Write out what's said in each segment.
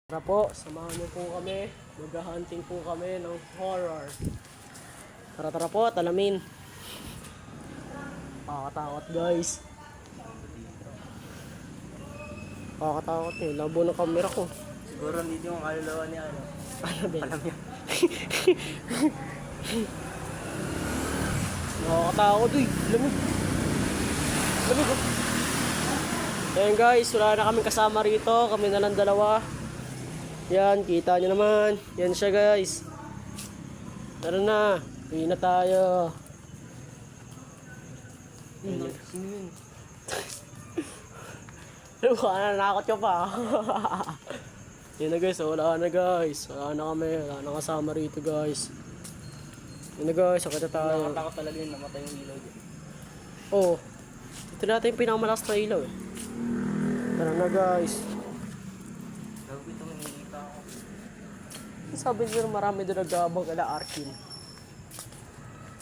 Tara po, samahan niyo po kami. Mag-hunting po kami ng horror. Tara po, talamin. Nakakatakot guys. Nakakatakot eh. Labo ng camera ko. Siguro hindi yung kaluluwa niya ano. Ano ba? Alam niya. Nakakatakot eh. Lamig. Lamig oh. Ayan guys, wala na kaming kasama rito. Kami na lang dalawa. Yan, kita nyo naman. Yan siya guys. Tara na. Uwi na tayo. Sino yun? Nakakot ka pa. Yan na guys, wala na guys. Wala na kami. Wala na kasama rito guys. Yan na guys, sakit na tayo. Nakatakot talaga yun, namatay yung ilaw dyan. Oo. Ito natin yung pinakamalakas na ilaw eh. Tara na guys. Gawin itong hinihita ako. Sabi nyo marami doon nag-aabang ala Arkin.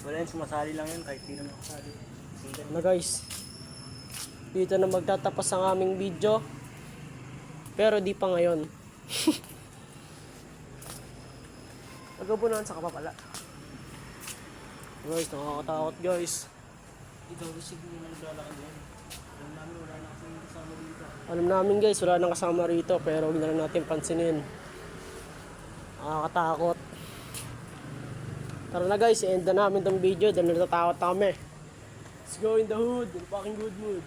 Wala yun, sumasali lang yun kahit di naman nakasali. Single. Na guys, dito na magtatapos ang aming video, pero di pa ngayon. Magabunan sa kapapala guys, nakakatakot guys. Ikaw kasi hindi naman naglalakad yan. Alam namin wala na kasi yung kasama dito. Alam namin guys, wala nang kasama rito, pero huwag na lang natin pansinin. Nakakatakot. Tara na guys, i-end na namin tong video dahil natatakot kami. Let's go in the hood, in fucking good mood.